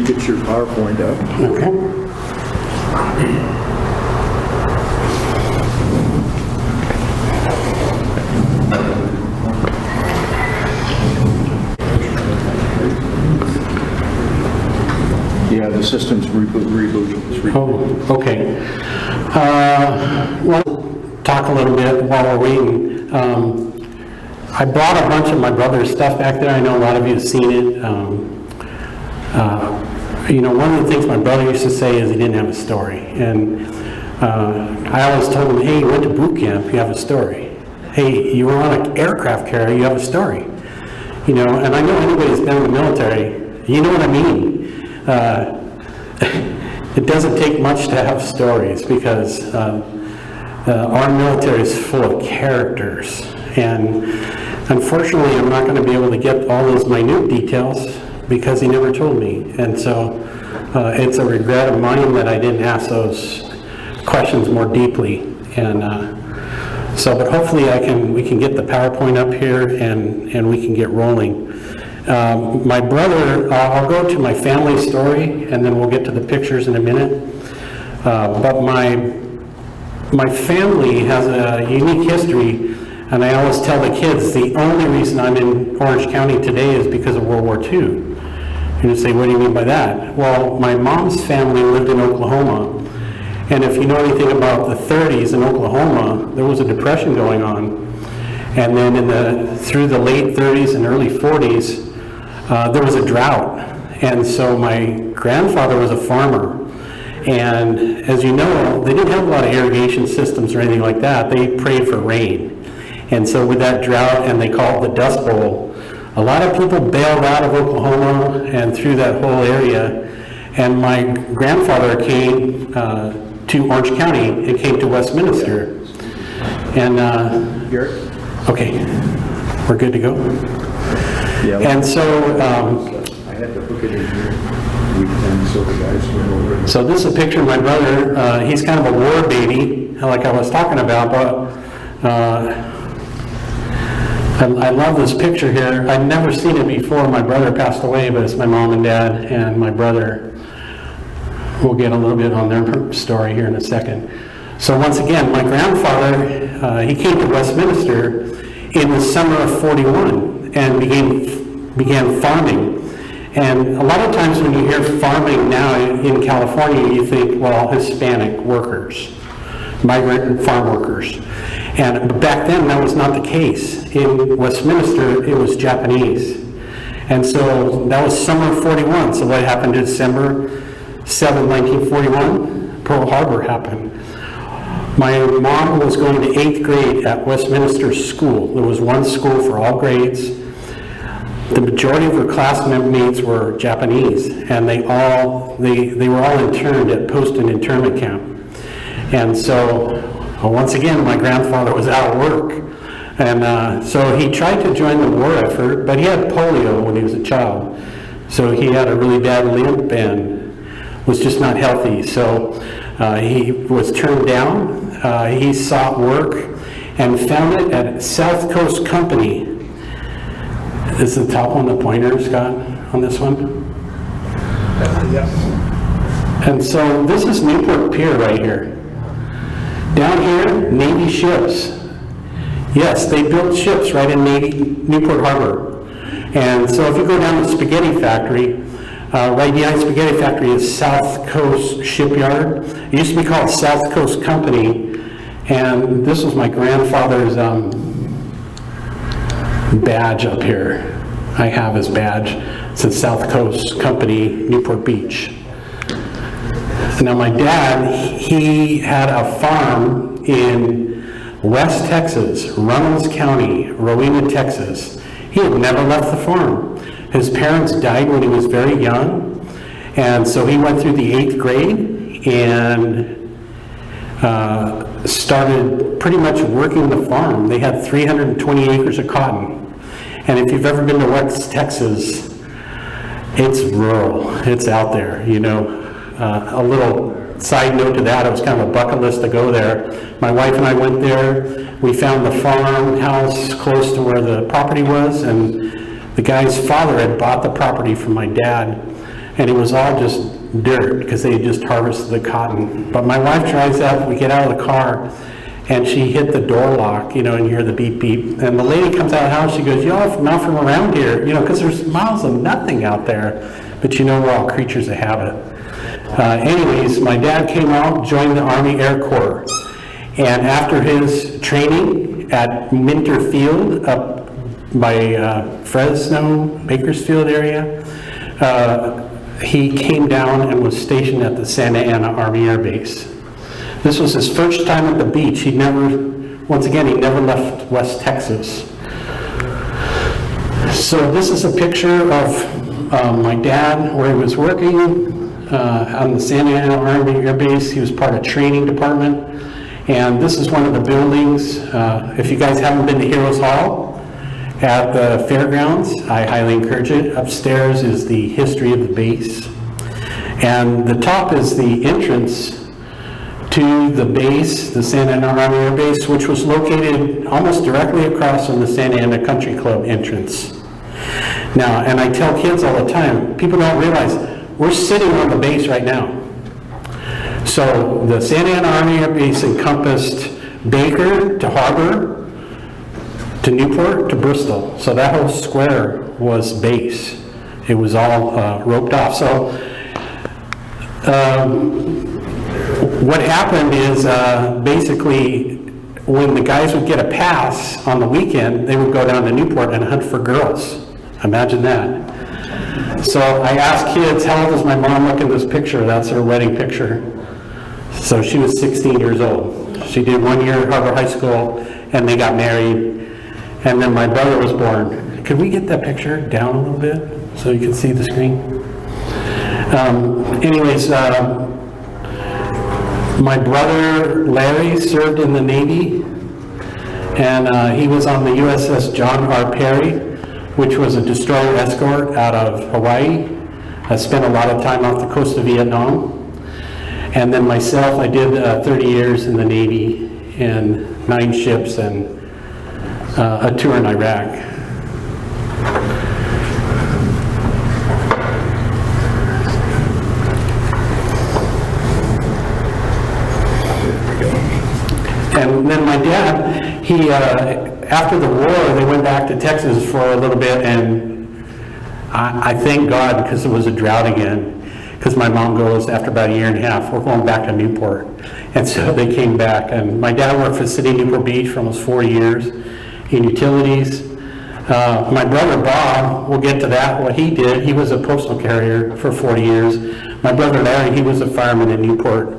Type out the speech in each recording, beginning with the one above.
get your PowerPoint up. Okay. Yeah, the system's reboot. Oh, okay. Well, talk a little bit while we're waiting. I brought a bunch of my brother's stuff back there. I know a lot of you have seen it. You know, one of the things my brother used to say is he didn't have a story. And I always told him, hey, you went to boot camp, you have a story. Hey, you were on an aircraft carrier, you have a story. You know, and I know anybody that's been in the military, you know what I mean. It doesn't take much to have stories because our military is full of characters. And unfortunately, I'm not going to be able to get all those minute details because he never told me. And so it's a regret of mine that I didn't ask those questions more deeply. And but hopefully we can get the PowerPoint up here and we can get rolling. My brother, I'll go to my family story and then we'll get to the pictures in a minute. But my family has a unique history, and I always tell the kids the only reason I'm in Orange County today is because of World War II. And you say, what do you mean by that? Well, my mom's family lived in Oklahoma, and if you know anything about the 30s in Oklahoma, there was a depression going on. And then through the late 30s and early 40s, there was a drought. And so my grandfather was a farmer. And as you know, they didn't have a lot of irrigation systems or anything like that. They prayed for rain. And so with that drought, and they call it the Dust Bowl, a lot of people bailed out of Oklahoma and through that whole area. And my grandfather came to Orange County and came to Westminster. And, okay, we're good to go? Yeah. And so, I had to book it in here. So the guys went over. So this is a picture of my brother. He's kind of a war baby, like I was talking about, but I love this picture here. I'd never seen it before. My brother passed away, but it's my mom and dad and my brother. We'll get a little bit on their story here in a second. So once again, my grandfather, he came to Westminster in the summer of '41 and began farming. And a lot of times when you hear farming now in California, you think, well, Hispanic workers, migrant farm workers. And back then, that was not the case. In Westminster, it was Japanese. And so that was summer of '41. So what happened December 7, 1941? Pearl Harbor happened. My mom was going to 8th grade at Westminster School. There was one school for all grades. The majority of her classmates were Japanese, and they were all interned at Poston internment camp. And so, once again, my grandfather was out of work. And so he tried to join the war effort, but he had polio when he was a child. So he had a really bad limp and was just not healthy. So he was turned down. He sought work and found it at South Coast Company. Is the top one the pointer, Scott, on this one? Yes. And so this is Newport Pier right here. Down here, Navy ships. Yes, they built ships right in Newport Harbor. And so if you go down to the Spaghetti Factory, right behind Spaghetti Factory is South Coast Shipyard. It used to be called South Coast Company. And this was my grandfather's badge up here. I have his badge. It says South Coast Company, Newport Beach. Now my dad, he had a farm in West Texas, Runnels County, Rowena, Texas. He had never left the farm. His parents died when he was very young, and so he went through the 8th grade and started pretty much working the farm. They had 320 acres of cotton. And if you've ever been to West Texas, it's rural. It's out there, you know. A little side note to that, it was kind of a bucket list to go there. My wife and I went there. We found the farmhouse close to where the property was, and the guy's father had bought the property from my dad. and it was all just dirt because they had just harvested the cotton. But my wife drives up, we get out of the car, and she hit the door lock, and you hear the beep beep. And the lady comes out of the house, she goes, "Y'all not from around here," because there's miles of nothing out there. But we're all creatures of habit. Anyways, my dad came out, joined the Army Air Corps. And after his training at Minter Field up by Fresno, Bakersfield area, he came down and was stationed at the Santa Ana Army Air Base. This was his first time at the beach. He never left West Texas. So this is a picture of my dad where he was working on the Santa Ana Army Air Base. He was part of training department. And this is one of the buildings. If you guys haven't been to Heroes Hall at the fairgrounds, I highly encourage it. Upstairs is the history of the base. And the top is the entrance to the base, the Santa Ana Army Air Base, which was located almost directly across from the Santa Ana Country Club entrance. Now, and I tell kids all the time, people don't realize we're sitting on the base right now. So the Santa Ana Army Air Base encompassed Baker to Harbor to Newport to Bristol. So that whole square was base. It was all roped off. So what happened is basically when the guys would get a pass on the weekend, they would go down to Newport and hunt for girls. Imagine that. So I asked kids, how old does my mom look in this picture? That's her wedding picture. So she was 16 years old. She did 1 year at Harbor High School and they got married. And then my brother was born. Could we get that picture down a little bit so you can see the screen? My brother Larry served in the Navy, and he was on the USS John R. Perry, which was a destroyer escort out of Hawaii. I spent a lot of time off the coast of Vietnam. And then myself, I did 30 years in the Navy and 9 ships and a tour in Iraq. And then my dad, he, after the war, they went back to Texas for a little bit, and I thank God because it was a drought again. Because my mom goes, after about a year and a half, we're going back to Newport. And so they came back, and my dad worked for the city of Newport Beach for almost 4 years in utilities. My brother Bob, we'll get to that, what he did, he was a postal carrier for 40 years. My brother Larry, he was a fireman in Newport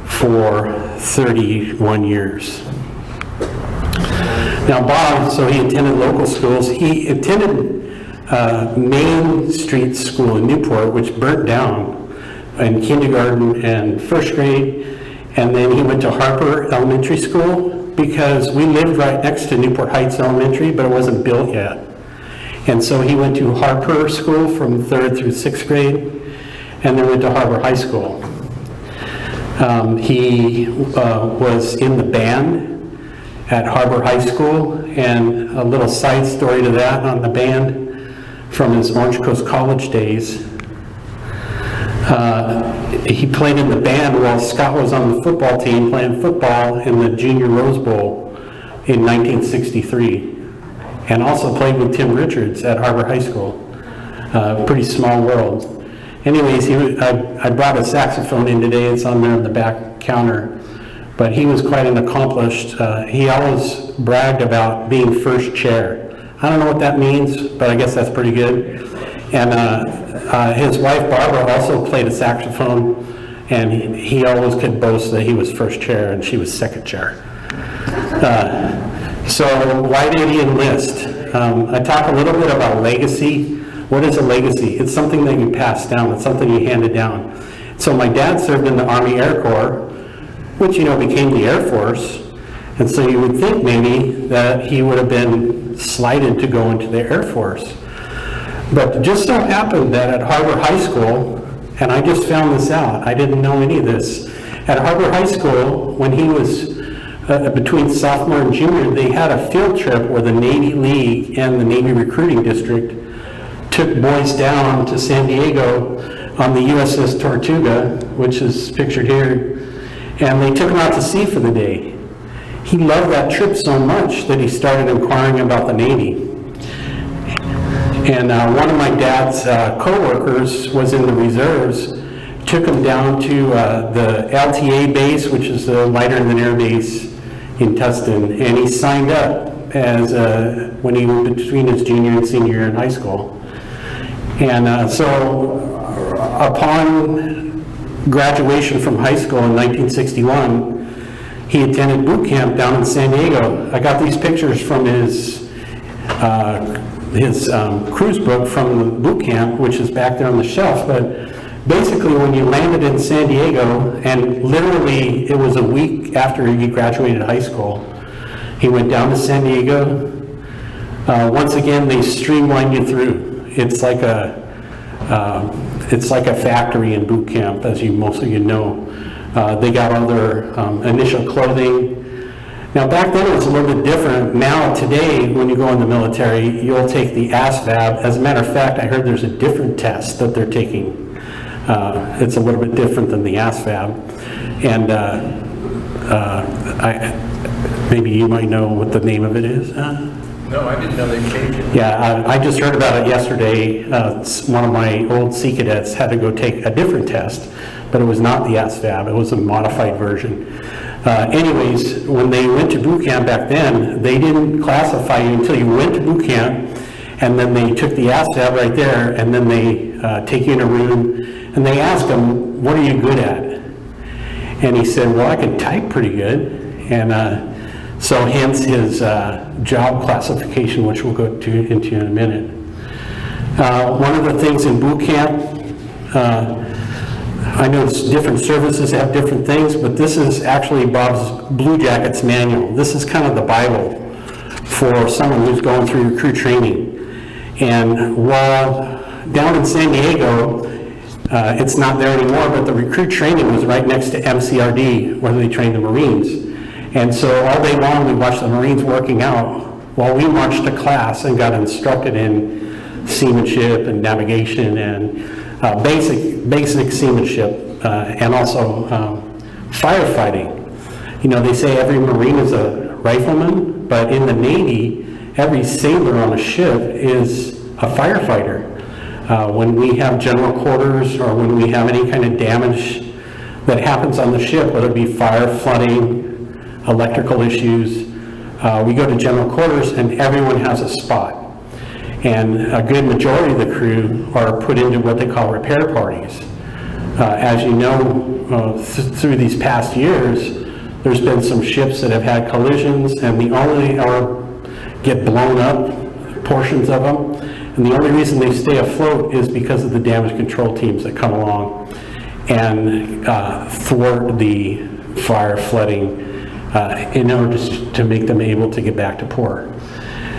for 31 years. Now Bob, so he attended local schools. He attended Main Street School in Newport, which burnt down in kindergarten and first grade. And then he went to Harper Elementary School because we lived right next to Newport Heights Elementary, but it wasn't built yet. And so he went to Harper School from 3rd through 6th grade, and then went to Harbor High School. He was in the band at Harbor High School, and a little side story to that on the band from his Orange Coast College days. He played in the band while Scott was on the football team playing football in the Junior Rose Bowl in 1963, and also played with Tim Richards at Harbor High School. Pretty small world. Anyways, I brought a saxophone in today. It's on there on the back counter. But he was quite an accomplished. He always bragged about being first chair. I don't know what that means, but I guess that's pretty good. And his wife Barbara also played a saxophone, and he always could boast that he was first chair and she was second chair. So why did he enlist? I talk a little bit about legacy. What is a legacy? It's something that you pass down. It's something you handed down. So my dad served in the Army Air Corps, which, became the Air Force. And so you would think maybe that he would have been slighted to go into the Air Force. But it just so happened that at Harbor High School, and I just found this out, I didn't know any of this. At Harbor High School, when he was between sophomore and junior, they had a field trip where the Navy League and the Navy Recruiting District took boys down to San Diego on the USS Tortuga, which is pictured here, and they took him out to sea for the day. He loved that trip so much that he started inquiring about the Navy. And one of my dad's co-workers was in the reserves, took him down to the LTA base, which is the lighter than air base in Tustin, and he signed up as when he was between his junior and senior year in high school. And so upon graduation from high school in 1961, he attended boot camp down in San Diego. I got these pictures from his cruise book from the boot camp, which is back there on the shelf. But basically, when you landed in San Diego, and literally it was a week after he graduated high school, he went down to San Diego. Once again, they streamline you through. It's like a factory in boot camp, as most of you know. They got all their initial clothing. Now, back then it was a little bit different. Now, today, when you go in the military, you'll take the ASVAB. As a matter of fact, I heard there's a different test that they're taking. It's a little bit different than the ASVAB. And maybe you might know what the name of it is. No, I didn't know they changed it. Yeah, I just heard about it yesterday. One of my old Sea Cadets had to go take a different test, but it was not the ASVAB, it was a modified version. Anyways, when they went to boot camp back then, they didn't classify you until you went to boot camp, and then they took the ASVAB right there, and then they take you in a room, and they ask him, what are you good at? And he said, well, I can type pretty good. And so hence his job classification, which we'll go into in a minute. One of the things in boot camp, I know different services have different things, but this is actually Bob's Blue Jackets manual. This is kind of the Bible for someone who's going through recruit training. And while down in San Diego, it's not there anymore, but the recruit training was right next to MCRD, where they trained the Marines. And so all day long, we watched the Marines working out while we marched to class and got instructed in seamanship and navigation and basic seamanship and also firefighting. You know, they say every Marine is a rifleman, but in the Navy, every sailor on a ship is a firefighter. When we have general quarters or when we have any kind of damage that happens on the ship, whether it be fire, flooding, electrical issues, we go to general quarters and everyone has a spot. And a good majority of the crew are put into what they call repair parties. As you know, through these past years, there's been some ships that have had collisions and get blown up, portions of them. And the only reason they stay afloat is because of the damage control teams that come along and thwart the fire, flooding, in order to make them able to get back to port.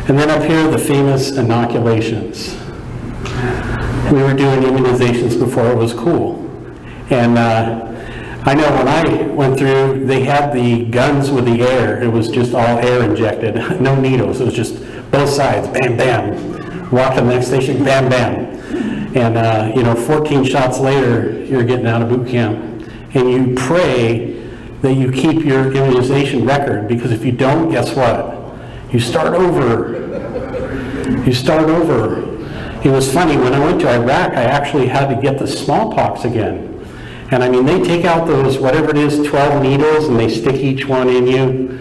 And then up here, the famous inoculations. We were doing immunizations before it was cool. And I know when I went through, they had the guns with the air. It was just all air injected, no needles. It was just both sides, bam, bam. Walk to the next station, bam, bam. And 14 shots later, you're getting out of boot camp. And you pray that you keep your immunization record, because if you don't, guess what? You start over. You start over. It was funny, when I went to Iraq, I actually had to get the smallpox again. And I mean, they take out those, whatever it is, 12 needles, and they stick each one in you.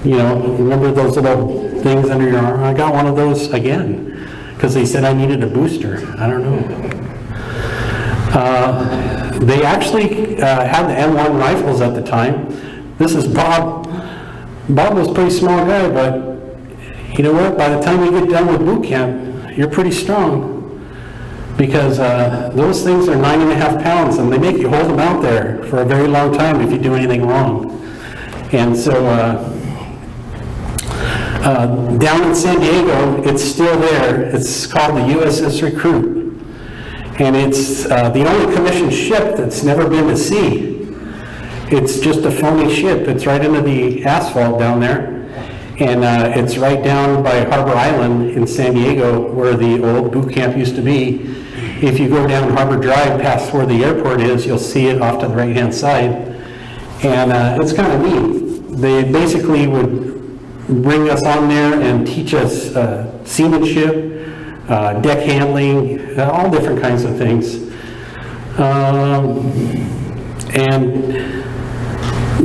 You know, remember those little things under your arm? I got one of those again, because they said I needed a booster. I don't know. They actually had the M1 rifles at the time. This is Bob. Bob was a pretty small guy, but you know what? By the time you get done with boot camp, you're pretty strong, because those things are 9.5 pounds, and they make you hold them out there for a very long time if you do anything wrong. And so down in San Diego, it's still there. It's called the Uss Recruit. And it's the only commissioned ship that's never been to sea. It's just a phony ship. It's right into the asphalt down there. And it's right down by Harbor Island in San Diego, where the old boot camp used to be. if you go down Harbor Drive past where the airport is, you'll see it off to the right-hand side. And it's kind of neat. They basically would bring us on there and teach us seamanship, deck handling, all different kinds of things. And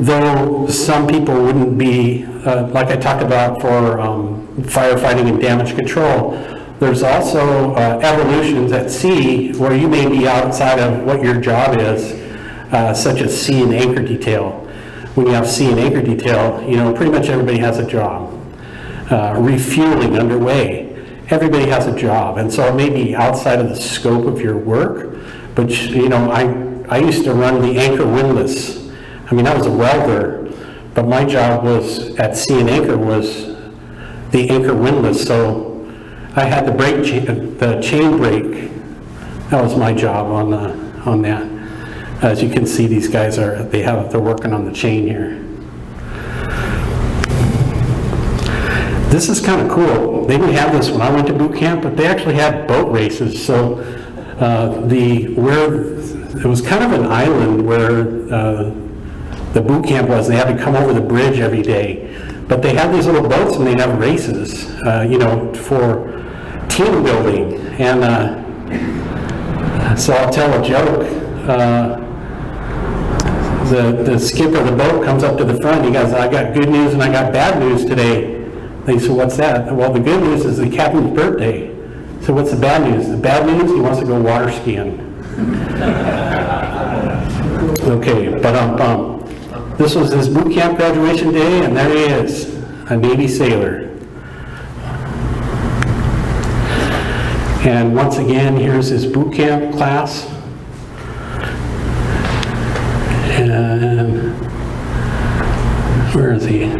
though some people wouldn't be, like I talked about for firefighting and damage control, there's also evolutions at sea where you may be outside of what your job is, such as sea and anchor detail. When you have sea and anchor detail, you know, pretty much everybody has a job. Refueling underway, everybody has a job, and so it may be outside of the scope of your work, but you know, I used to run the anchor windlass. I mean, I was a welder, but my job was at sea and anchor was the anchor windlass, so I had the brake the chain brake. That was my job on that. As you can see, these guys they're working on the chain here. This is kind of cool. They didn't have this when I went to boot camp, but they actually had boat races. So it was kind of an island where the boot camp was. They had to come over the bridge every day, but they had these little boats and they'd have races, you know, for team building. And so I'll tell a joke. The skipper of the boat comes up to the front. He goes, "I got good news and I got bad news today." They said, "What's that?" "Well, the good news is the captain's birthday." So what's the bad news? The bad news, he wants to go water skiing. Okay, but this was his boot camp graduation day, and there he is, a Navy sailor. And once again, here's his boot camp class. And where is he?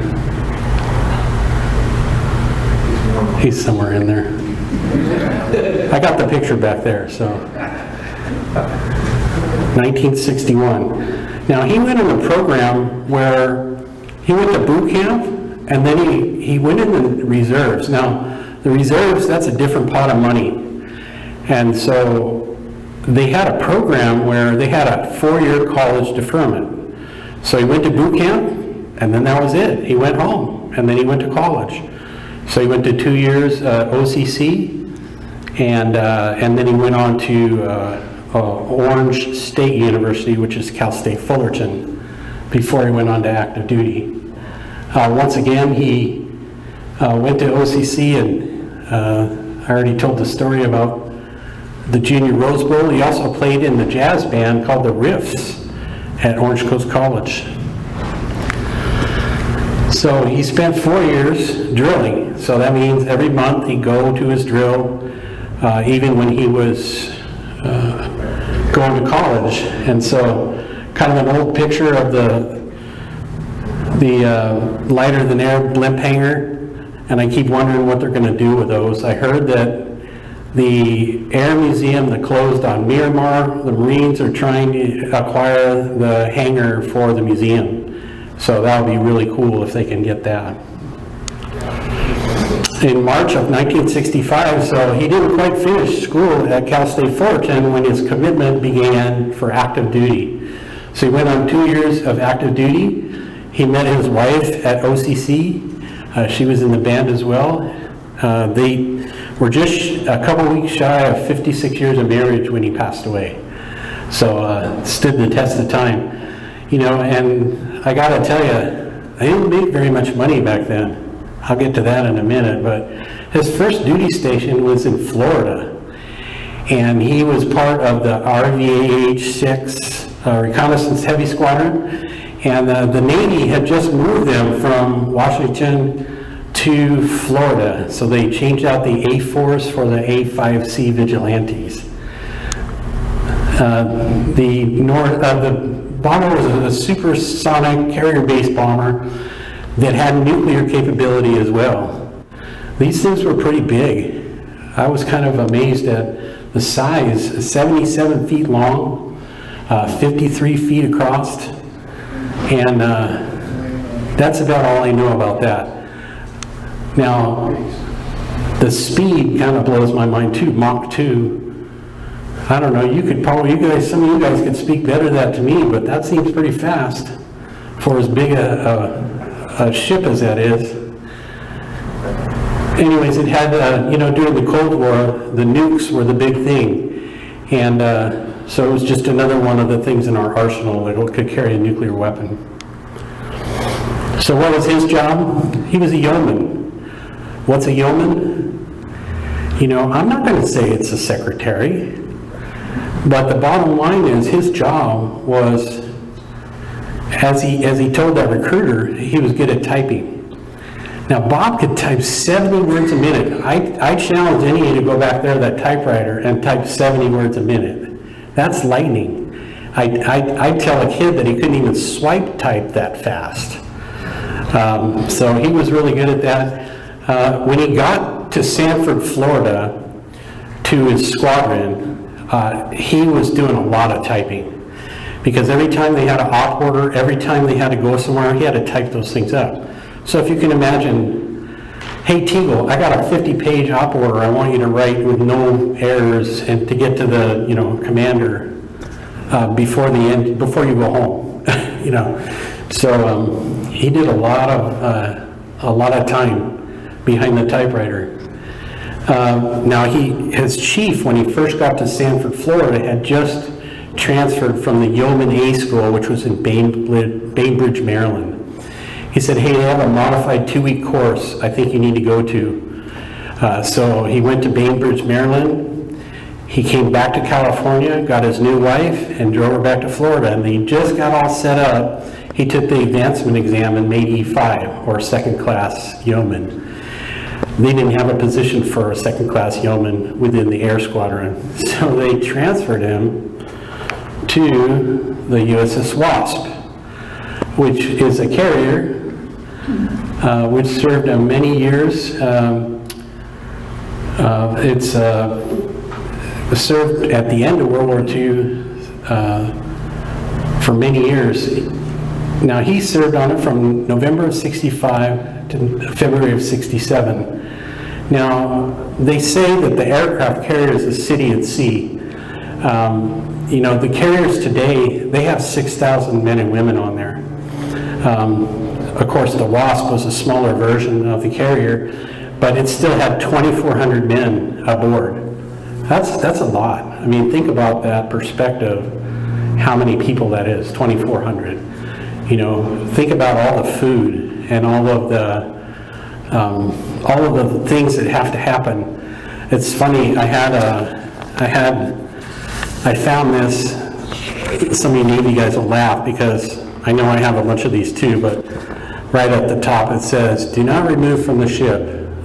He's somewhere in there. I got the picture back there, so. 1961. Now, he went in a program where he went to boot camp, and then he went in the reserves. Now, the reserves, that's a different pot of money. And so they had a program where they had a 4-year college deferment. So he went to boot camp, and then that was it. He went home, and then he went to college. So he went to 2 years OCC, and then he went on to Orange State University, which is Cal State Fullerton, before he went on to active duty. Once again, he went to OCC, and I already told the story about the Junior Rose Bowl. He also played in the jazz band called the Riffs at Orange Coast College. So he spent 4 years drilling. So that means every month he'd go to his drill, even when he was going to college. And so kind of an old picture of the lighter than air blimp hangar. And I keep wondering what they're going to do with those. I heard that the Air Museum that closed on Miramar, the Marines are trying to acquire the hangar for the museum. So that would be really cool if they can get that. In March of 1965, so he didn't quite finish school at Cal State Fullerton when his commitment began for active duty. So he went on 2 years of active duty. He met his wife at OCC. She was in the band as well. They were just a couple weeks shy of 56 years of marriage when he passed away. So stood the test of time. You know, and I gotta tell you, they didn't make very much money back then. I'll get to that in a minute, but his first duty station was in Florida. And he was part of the RVAH-6 Reconnaissance Heavy Squadron. And the Navy had just moved them from Washington to Florida. So they changed out the A-4s for the A-5C Vigilantes. The bomber was a supersonic carrier-based bomber that had nuclear capability as well. These things were pretty big. I was kind of amazed at the size, 77 feet long, 53 feet across, and that's about all I know about that. Now, the speed kind of blows my mind too, Mach 2. I don't know, you could probably, some of you guys could speak better to that to me, but that seems pretty fast for as big a ship as that is. Anyways, it had, during the Cold War, the nukes were the big thing. And so it was just another one of the things in our arsenal that could carry a nuclear weapon. So what was his job? He was a yeoman. What's a yeoman? I'm not going to say it's a secretary, but the bottom line is his job was, as he told that recruiter, he was good at typing. Now, Bob could type 70 words a minute. I challenge any of you to go back there to that typewriter and type 70 words a minute. That's lightning. I'd tell a kid that he couldn't even swipe type that fast. So he was really good at that. When he got to Sanford, Florida, to his squadron, he was doing a lot of typing. Because every time they had an op order, every time they had to go somewhere, he had to type those things up. So if you can imagine, hey Tegel, I got a 50-page op order I want you to write with no errors and to get to the commander before you go home. So he did a lot of time behind the typewriter. Now his chief, when he first got to Sanford, Florida, had just transferred from the Yeoman A School, which was in Bainbridge, Maryland. He said, hey, they have a modified 2-week course I think you need to go to. So he went to Bainbridge, Maryland. He came back to California, got his new wife, and drove her back to Florida. And they just got all set up. He took the advancement exam and made E5, or second-class yeoman. They didn't have a position for a second-class yeoman within the air squadron. So they transferred him to the USS Wasp, which is a carrier, which served him many years. It's served at the end of World War II for many years. Now he served on it from November of 65 to February of 67. Now they say that the aircraft carrier is a city at sea. The carriers today, they have 6,000 men and women on there. Of course, the Wasp was a smaller version of the carrier, but it still had 2,400 men aboard. That's a lot. I mean, think about that perspective, how many people that is, 2,400. Think about all the food and all of the things that have to happen. It's funny, I found this, some of you Navy guys will laugh because I know I have a bunch of these too, but right at the top it says, do not remove from the ship.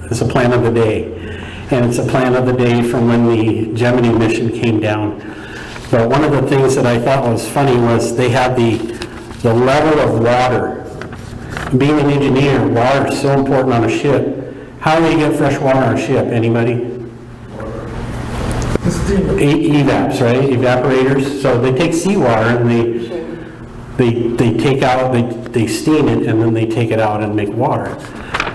It's a plan of the day. And it's a plan of the day from when the Gemini mission came down. But one of the things that I thought was funny was they had the level of water. Being an engineer, water is so important on a ship. How do you get fresh water on a ship? Anybody? Evaps, right? Evaporators. So they take seawater and they take out, they steam it and then they take it out and make water.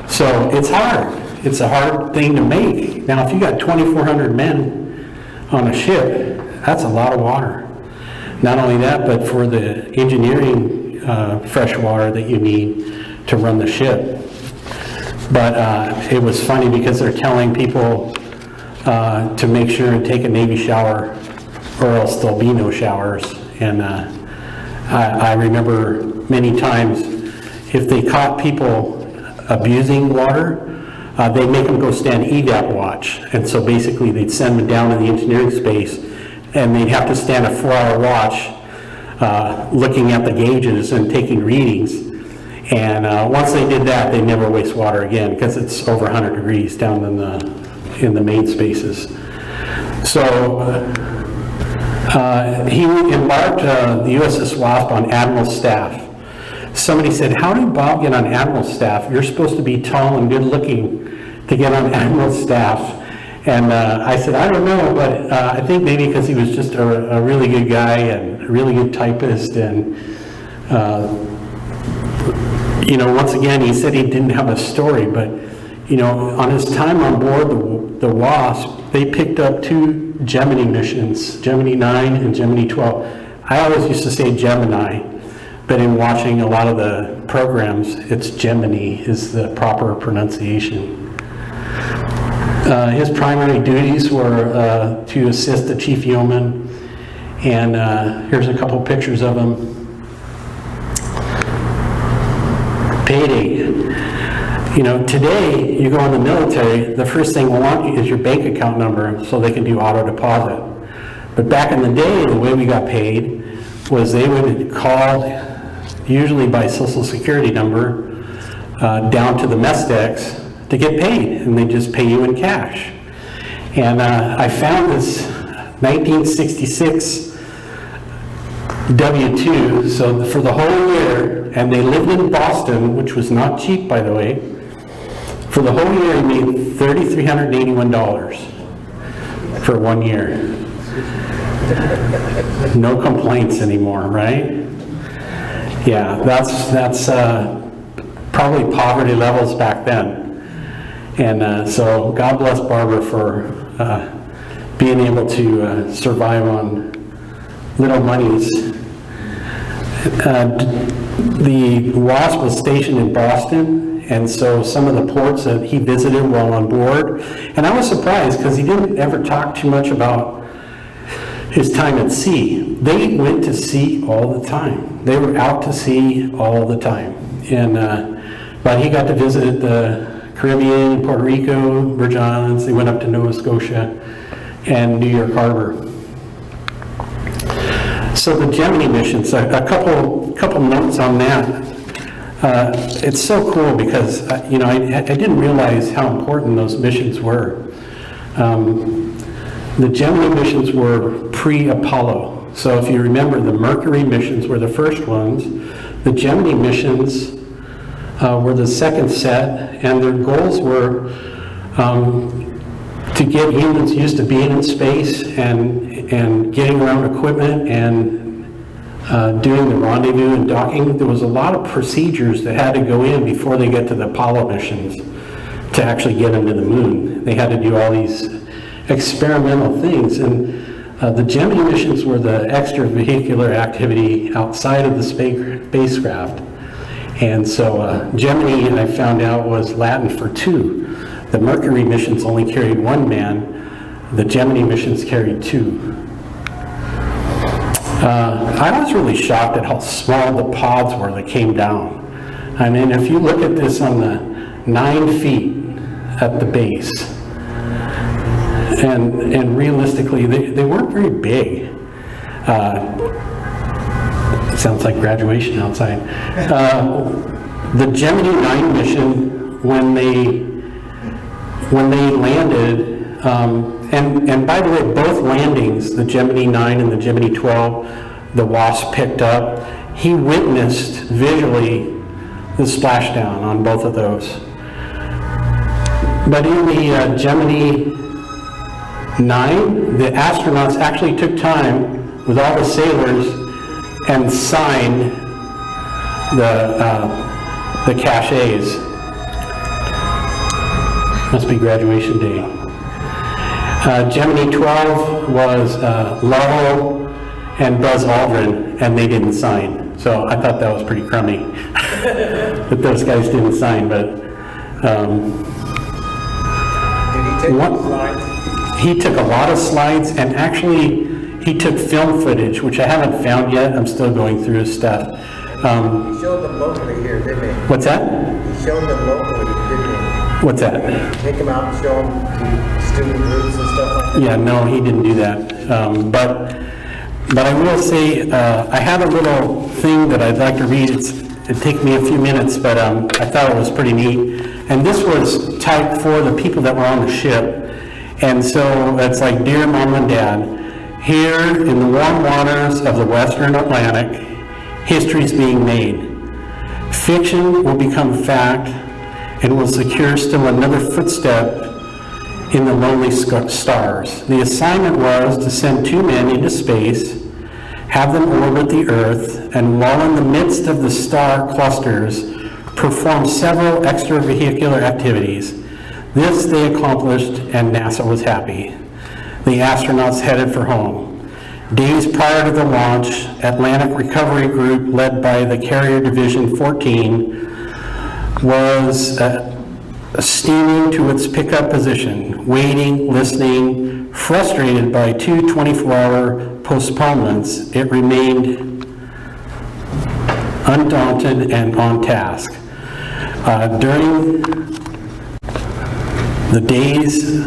So it's hard. It's a hard thing to make. Now if you got 2,400 men on a ship, that's a lot of water. Not only that, but for the engineering fresh water that you need to run the ship. But it was funny because they're telling people to make sure and take a Navy shower or else there'll be no showers. And I remember many times if they caught people abusing water, they'd make them go stand evap watch. And so basically they'd send them down in the engineering space and they'd have to stand a 4-hour watch looking at the gauges and taking readings. And once they did that, they never waste water again because it's over 100 degrees down in the main spaces. So he embarked the USS Wasp on Admiral's staff. Somebody said, how did Bob get on Admiral's staff? You're supposed to be tall and good looking to get on Admiral's staff. And I said, I don't know, but I think maybe because he was just a really good guy and a really good typist. And, once again, he said he didn't have a story, but, on his time on board the WASP, they picked up 2 Gemini missions, Gemini 9 and Gemini 12. I always used to say Gemini, but in watching a lot of the programs, it's Gemini is the proper pronunciation. His primary duties were to assist the chief yeoman, and here's a couple pictures of him. Payday. You know, today, you go in the military, the first thing they want is your bank account number so they can do auto deposit. But back in the day, the way we got paid was they would call, usually by social security number, down to the mess decks to get paid, and they just pay you in cash. And I found this 1966 W-2, so for the whole year, and they lived in Boston, which was not cheap, by the way. For the whole year, he made $3,381 for 1 year. No complaints anymore, right? Yeah, that's probably poverty levels back then. And so God bless Barbara for being able to survive on little monies. The WASP was stationed in Boston, and so some of the ports that he visited while on board, and I was surprised because he didn't ever talk too much about his time at sea. They went to sea all the time. They were out to sea all the time. And but he got to visit the Caribbean, Puerto Rico, Virgin Islands. They went up to Nova Scotia and New York Harbor. So the Gemini missions, a couple notes on that. It's so cool because you know, I didn't realize how important those missions were. The Gemini missions were pre-Apollo. So if you remember, the Mercury missions were the first ones. The Gemini missions were the second set, and their goals were to get humans used to being in space and getting around equipment and doing the rendezvous and docking. There was a lot of procedures that had to go in before they get to the Apollo missions to actually get them to the moon. They had to do all these experimental things, and the Gemini missions were the extravehicular activity outside of the spacecraft. And so Gemini, I found out, was Latin for 2. The Mercury missions only carried 1 man. The Gemini missions carried 2. I was really shocked at how small the pods were that came down. I mean, if you look at this on the 9 feet at the base, and realistically, they weren't very big. It sounds like graduation outside. The Gemini 9 mission, when they landed, and by the way, both landings, the Gemini 9 and the Gemini 12, the WASP picked up. He witnessed visually the splashdown on both of those. But in the Gemini 9, the astronauts actually took time with all the sailors and signed the cachets. Must be graduation day. Gemini 12 was Lovell and Buzz Aldrin, and they didn't sign. So I thought that was pretty crummy that those guys didn't sign. But Did he take the slides? he took a lot of slides, and actually he took film footage, which I haven't found yet. I'm still going through his stuff. He showed them locally here, didn't he? What's that? He showed them locally, didn't he? What's that? Take them out and show them to student groups and stuff like that? Yeah, no, he didn't do that. But I will say, I have a little thing that I'd like to read. It'd take me a few minutes, but I thought it was pretty neat. And this was typed for the people that were on the ship. And so it's like, "Dear Mom and Dad, here in the warm waters of the Western Atlantic, history is being made. Fiction will become fact and will secure still another footstep in the lonely stars. The assignment was to send 2 men into space, have them orbit the Earth, and while in the midst of the star clusters, perform several extravehicular activities. This they accomplished, and NASA was happy. The astronauts headed for home. Days prior to the launch, Atlantic Recovery Group, led by the Carrier Division 14, was steaming to its pickup position, waiting, listening, frustrated by two 24-hour postponements. It remained undaunted and on task. During the days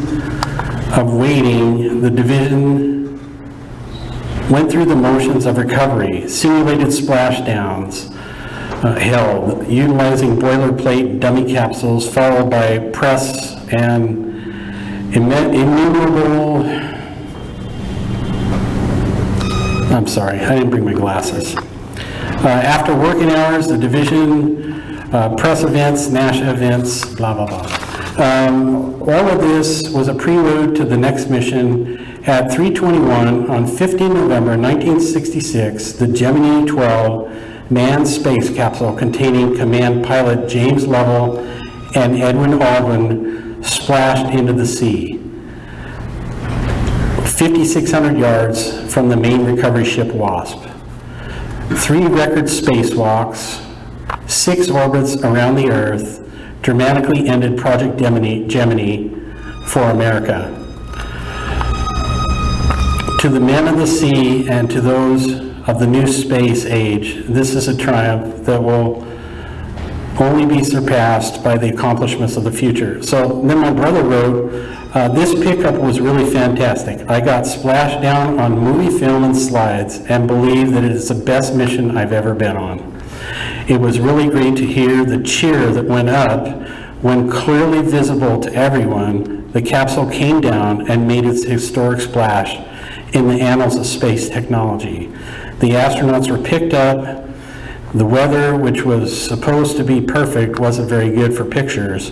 of waiting, the division went through the motions of recovery, simulated splashdowns held, utilizing boilerplate dummy capsules, followed by press and innumerable, I'm sorry, I didn't bring my glasses. After working hours, the division, press events, NASA events, blah, blah, blah. All of this was a prelude to the next mission. At 3:21 on 15 November 1966, the Gemini 12 manned space capsule containing command pilot James Lovell and Edwin Aldrin splashed into the sea, 5,600 yards from the main recovery ship Wasp. 3 record spacewalks, 6 orbits around the Earth, dramatically ended Project Gemini for America. To the men of the sea and to those of the new space age, this is a triumph that will only be surpassed by the accomplishments of the future. So then my brother wrote, this pickup was really fantastic. I got splashed down on movie film and slides and believe that it is the best mission I've ever been on. It was really great to hear the cheer that went up when, clearly visible to everyone, the capsule came down and made its historic splash in the annals of space technology. The astronauts were picked up. The weather, which was supposed to be perfect, wasn't very good for pictures.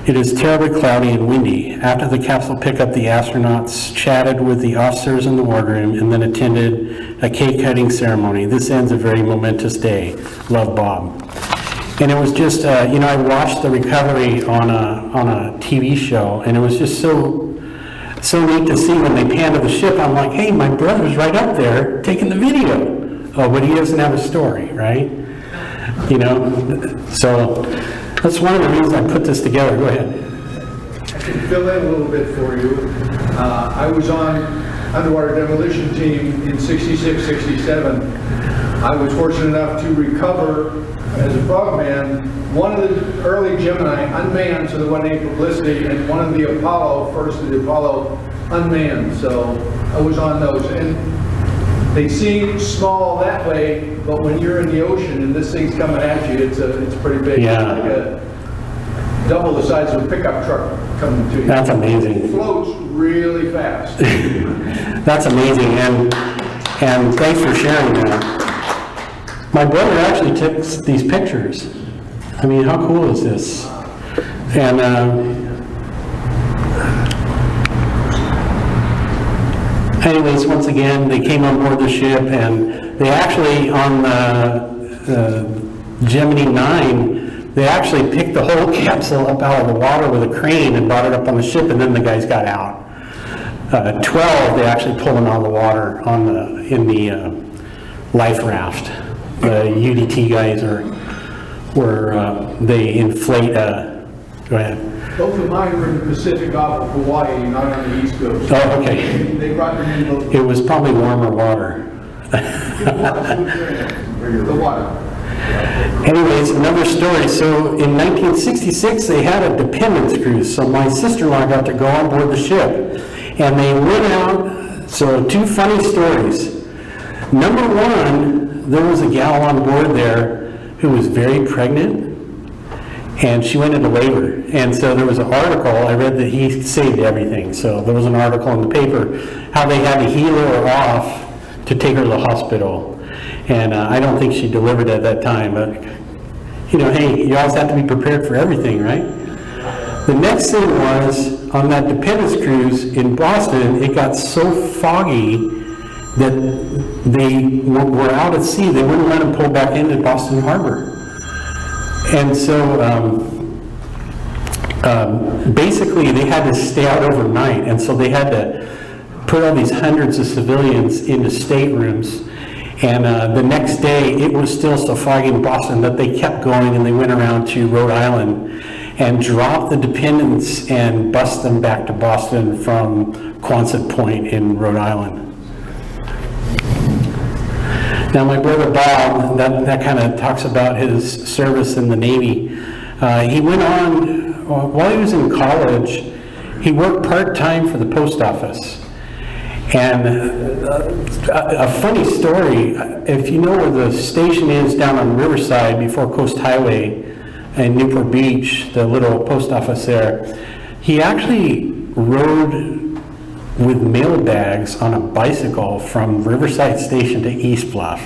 It is terribly cloudy and windy. After the capsule pickup, the astronauts chatted with the officers in the wardroom and then attended a cake cutting ceremony. This ends a very momentous day. Love, Bob. And it was just, I watched the recovery on a TV show, and it was just so neat to see when they panned to the ship. I'm like, hey, my brother's right up there taking the video. Oh, but he doesn't have a story, right? So that's one of the reasons I put this together. Go ahead. I can fill in a little bit for you. I was on underwater demolition team in 66, 67. I was fortunate enough to recover as a frogman one of the early Gemini unmanned, so there wasn't any publicity, and one of the Apollo, first of the Apollo unmanned. So I was on those. And they seem small that way, but when you're in the ocean and this thing's coming at you, it's pretty big. Yeah. It's like a double the size of a pickup truck coming to you. That's amazing. It floats really fast. That's amazing, and thanks for sharing that. My brother actually took these pictures. I mean, how cool is this? And anyways, once again, they came on board the ship, and they actually, on Gemini 9, they actually picked the whole capsule up out of the water with a crane and brought it up on the ship, and then the guys got out. 12, they actually pulled them out of the water in the life raft. The UDT guys they inflate, go ahead. Both of mine were in the Pacific off of Hawaii, not on the East Coast. Oh, okay. They brought them in both. It was probably warmer water. The water. Anyways, another story. So in 1966, they had a dependence cruise. So my sister-in-law got to go on board the ship. And they went out, so 2 funny stories. Number 1, there was a gal on board there who was very pregnant, and she went into labor. And so there was an article, I read that he saved everything. So there was an article in the paper how they had to heel her off to take her to the hospital. And I don't think she delivered at that time, but hey, you always have to be prepared for everything, right? The next thing was, on that dependence cruise in Boston, it got so foggy that they were out at sea. They wouldn't let them pull back into Boston Harbor. And so basically they had to stay out overnight, and so they had to put all these hundreds of civilians into staterooms. And the next day, it was still so foggy in Boston that they kept going, and they went around to Rhode Island and dropped the dependents and bused them back to Boston from Quonset Point in Rhode Island. Now, my brother Bob, that kind of talks about his service in the Navy. He went on, while he was in college, he worked part-time for the post office. And a funny story, if you know where the station is down on Riverside before Coast Highway in Newport Beach, the little post office there, he actually rode with mail bags on a bicycle from Riverside Station to East Bluff.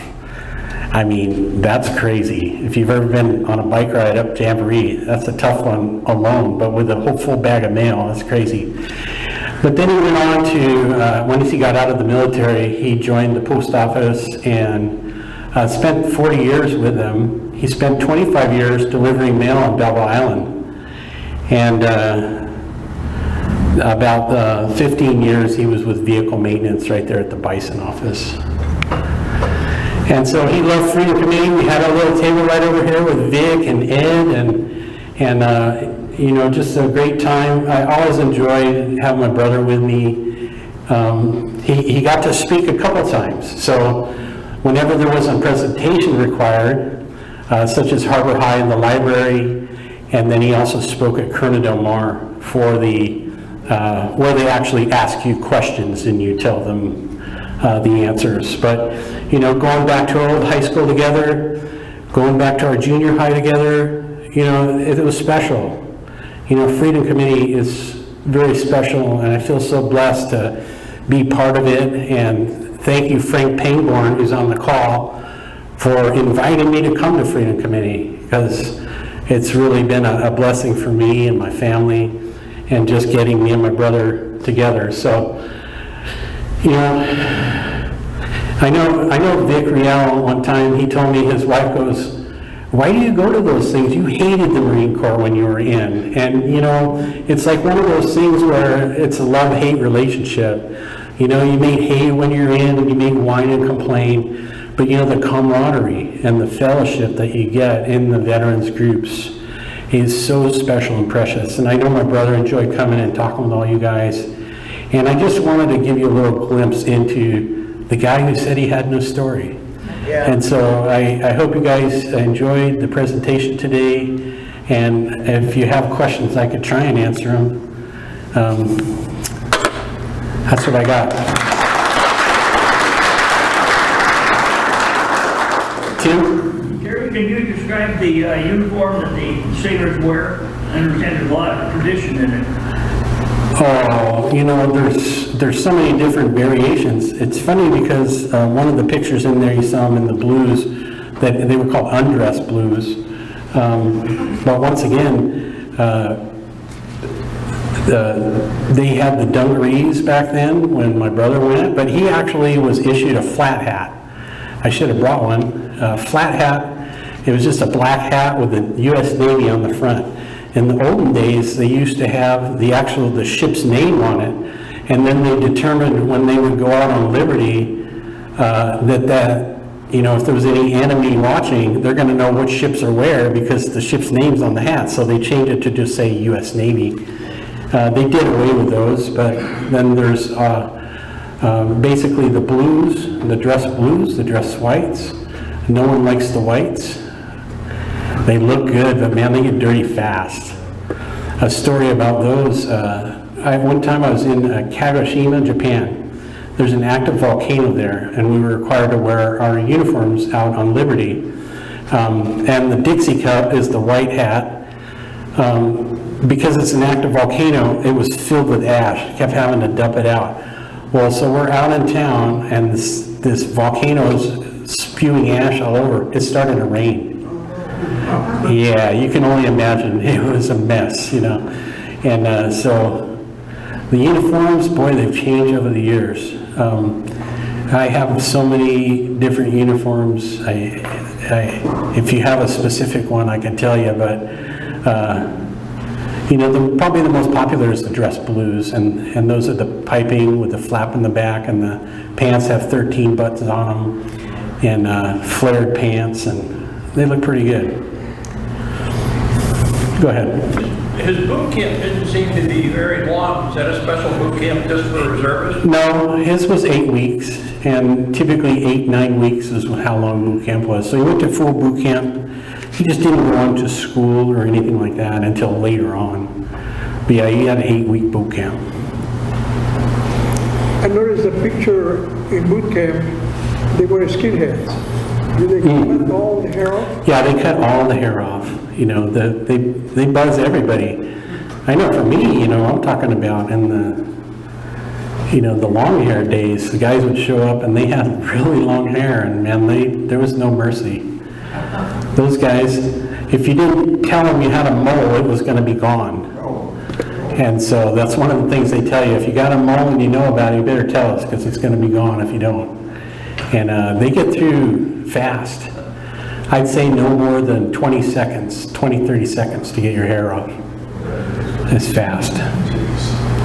I mean, that's crazy. If you've ever been on a bike ride up Jamboree, that's a tough one alone, but with a whole full bag of mail, that's crazy. But then he went on to, once he got out of the military, he joined the post office and spent 40 years with them. He spent 25 years delivering mail on Belleville Island. And about 15 years he was with vehicle maintenance right there at the Bison office. And so he loved Freedom Committee. We had our little table right over here with Vic and Ed and you know, just a great time. I always enjoyed having my brother with me. He got to speak a couple times. So whenever there was a presentation required, such as Harbor High in the library, and then he also spoke at Corona Del Mar for the, where they actually ask you questions and you tell them the answers. But, you know, going back to our old high school together, going back to our junior high together, you know, it was special. You know, Freedom Committee is very special, and I feel so blessed to be part of it. And thank you, Frank Pangborn, who's on the call, for inviting me to come to Freedom Committee, because it's really been a blessing for me and my family, and just getting me and my brother together. So, you know, I know Vic Riel, one time, he told me, his wife goes, "Why do you go to those things? You hated the Marine Corps when you were in." And, you know, it's like one of those things where it's a love-hate relationship. You know, you may hate when you're in, and you may whine and complain, but, you know, the camaraderie and the fellowship that you get in the veterans groups is so special and precious. And I know my brother enjoyed coming and talking with all you guys. And I just wanted to give you a little glimpse into the guy who said he had no story. Yeah. And so I hope you guys enjoyed the presentation today, and if you have questions, I could try and answer them. That's what I got. Tim? Gary, can you describe the uniform that the sailors wear? I understand there's a lot of tradition in it. Oh, you know, there's so many different variations. It's funny because one of the pictures in there, you saw them in the blues, that they were called undress blues. But once again, they had the dungarees back then when my brother went, but he actually was issued a flat hat. I should have brought one. Flat hat, it was just a black hat with the U.S. Navy on the front. In the olden days, they used to have the ship's name on it, and then they determined when they would go out on liberty that you know, if there was any enemy watching, they're going to know which ships are where because the ship's name's on the hat. So they changed it to just say U.S. Navy. They did away with those, but then there's basically the blues, the dress blues, the dress whites. No one likes the whites. They look good, but man, they get dirty fast. A story about those, one time I was in Kagoshima, Japan. There's an active volcano there, and we were required to wear our uniforms out on liberty. And the Dixie cup is the white hat. Because it's an active volcano, it was filled with ash. Kept having to dump it out. Well, so we're out in town, and this volcano is spewing ash all over. It started to rain. Yeah, you can only imagine. It was a mess, you know. And so the uniforms, boy, they've changed over the years. I have so many different uniforms. If you have a specific one, I can tell you, but You know, probably the most popular is the dress blues, and those are the piping with the flap in the back, and the pants have 13 buttons on them, and flared pants, and they look pretty good. Go ahead. His boot camp didn't seem to be very long. Is that a special boot camp just for reservists? No, his was 8 weeks, and typically 8-9 weeks is how long boot camp was. So he went to full boot camp. He just didn't go on to school or anything like that until later on. But yeah, he had an 8-week boot camp. I noticed a picture in boot camp, they were skinheads. Did they cut all the hair off? Yeah, they cut all the hair off. You know, they buzz everybody. I know for me, you know, I'm talking about in the, you know, the long hair days, the guys would show up and they had really long hair, and man, there was no mercy. Those guys, if you didn't tell them you had a mole, it was going to be gone. And so that's one of the things they tell you. If you got a mole and you know about it, you better tell us, because it's going to be gone if you don't. And they get through fast. I'd say no more than 20 seconds, 30 seconds to get your hair off. It's fast.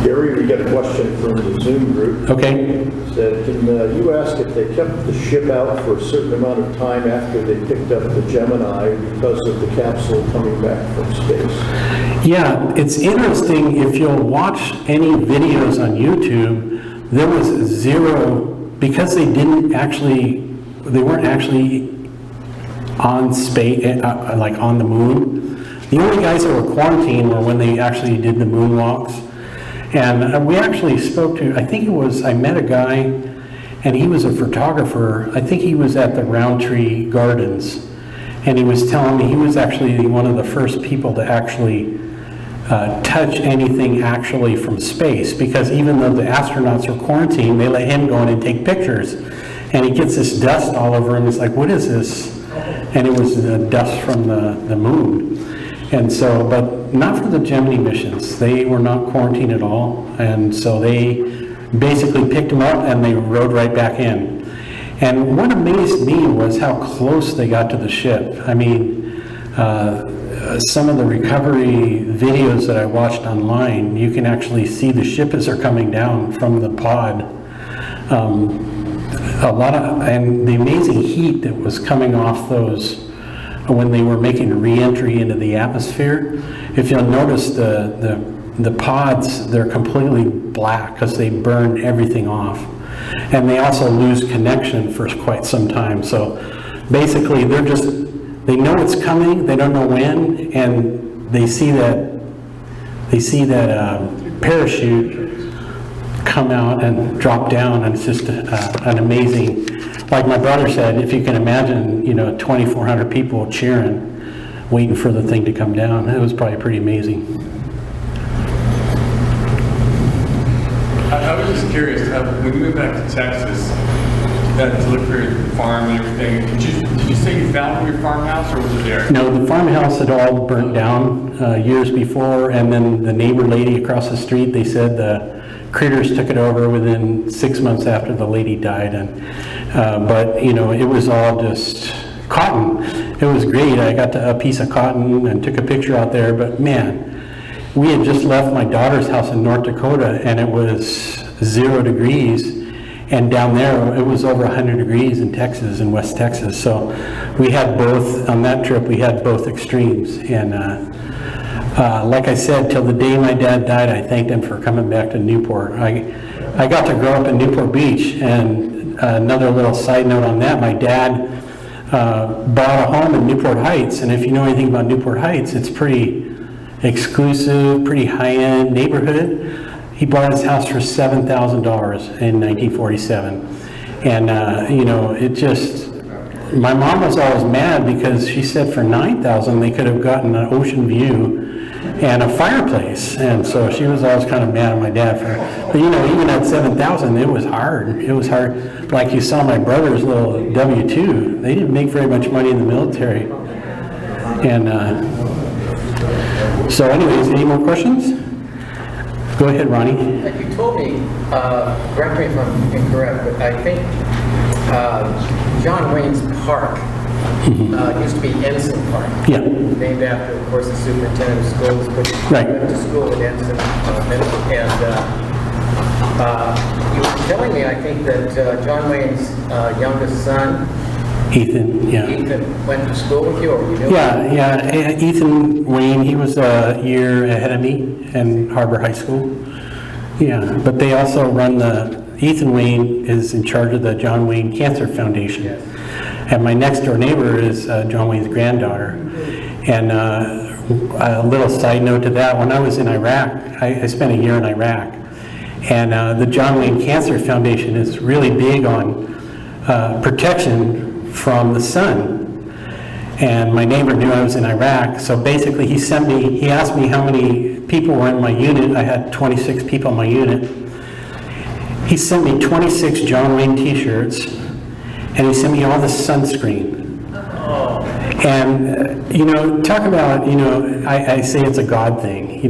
Gary, we got a question from the Zoom group. Okay. Said, can you ask if they kept the ship out for a certain amount of time after they picked up the Gemini because of the capsule coming back from space? Yeah, it's interesting. If you'll watch any videos on YouTube, there was zero, because they weren't actually on space, like on the moon. The only guys that were quarantined were when they actually did the moonwalks. And we actually spoke to, I met a guy, and he was a photographer. I think he was at the Roundtree Gardens, and he was telling me he was actually one of the first people to actually touch anything actually from space, because even though the astronauts are quarantined, they let him go in and take pictures. And he gets this dust all over him. He's like, what is this? And it was the dust from the moon. And so, but not for the Gemini missions. They were not quarantined at all. And so they basically picked them up and they rode right back in. And what amazed me was how close they got to the ship. I mean, some of the recovery videos that I watched online, you can actually see the ship as they're coming down from the pod. And the amazing heat that was coming off those when they were making re-entry into the atmosphere. If you'll notice, the pods, they're completely black because they burned everything off. And they also lose connection for quite some time. So basically they know it's coming, they don't know when, and they see that parachute come out and drop down, and it's just an amazing, like my brother said, if you can imagine, 2,400 people cheering, waiting for the thing to come down. It was probably pretty amazing. I was just curious, when you moved back to Texas, to look for your farm and everything, did you say you found your farmhouse, or was it there? No, the farmhouse had all burnt down years before, and then the neighbor lady across the street, they said the critters took it over within 6 months after the lady died. But it was all just cotton. It was great. I got a piece of cotton and took a picture out there, but man, we had just left my daughter's house in North Dakota, and it was 0 degrees. And down there, it was over 100 degrees in Texas, in West Texas. So we had both, on that trip, we had both extremes. And like I said, till the day my dad died, I thanked him for coming back to Newport. I got to grow up in Newport Beach, and another little side note on that, my dad bought a home in Newport Heights. And if you know anything about Newport Heights, it's pretty exclusive, pretty high-end neighborhood. He bought his house for $7,000 in 1947. And, it just, my mom was always mad because she said for $9,000 they could have gotten an ocean view and a fireplace. And so she was always kind of mad at my dad for, but even at $7,000, it was hard. It was hard. Like you saw my brother's little W-2, they didn't make very much money in the military. And so anyways, any more questions? Go ahead, Ronnie. You told me, correct me if I'm incorrect, but I think John Wayne's Park used to be Ensign Park. Yeah. Named after, of course, the superintendent of schools, but Right. I went to school at Ensign, and you were telling me, I think, that John Wayne's youngest son, Ethan, yeah. Ethan, went to school with you, or you knew him? Yeah. Ethan Wayne, he was a year ahead of me in Harbor High School. Yeah, but they also run Ethan Wayne is in charge of the John Wayne Cancer Foundation. Yes. And my next door neighbor is John Wayne's granddaughter. And a little side note to that, when I was in Iraq, I spent a year in Iraq. And the John Wayne Cancer Foundation is really big on protection from the sun. And my neighbor knew I was in Iraq, so basically he asked me how many people were in my unit. I had 26 people in my unit. He sent me 26 John Wayne t-shirts, and he sent me all the sunscreen. And, talk about, I say it's a God thing,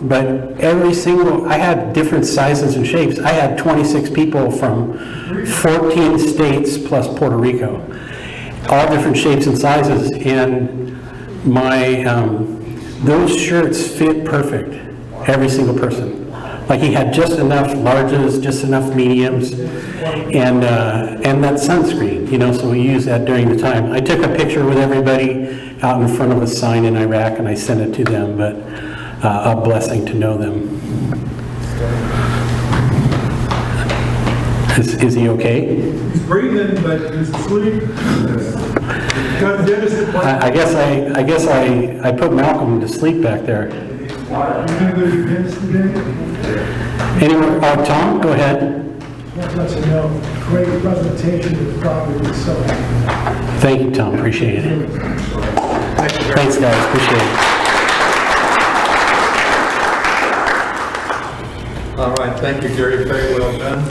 but I had different sizes and shapes. I had 26 people from 14 states plus Puerto Rico, all different shapes and sizes, and those shirts fit perfect, every single person. Like he had just enough larges, just enough mediums, and that sunscreen, so we use that during the time. I took a picture with everybody out in front of a sign in Iraq, and I sent it to them, but a blessing to know them. Is he okay? He's breathing, but he's asleep. Got the dentist appointment. I guess I put Malcolm to sleep back there. You gonna go to the dentist today? Anyone? Tom, go ahead. Let you know, great presentation of the property, so. Thank you, Tom. Appreciate it. Thanks, guys. Appreciate it. All right, thank you, Gary. Very well done.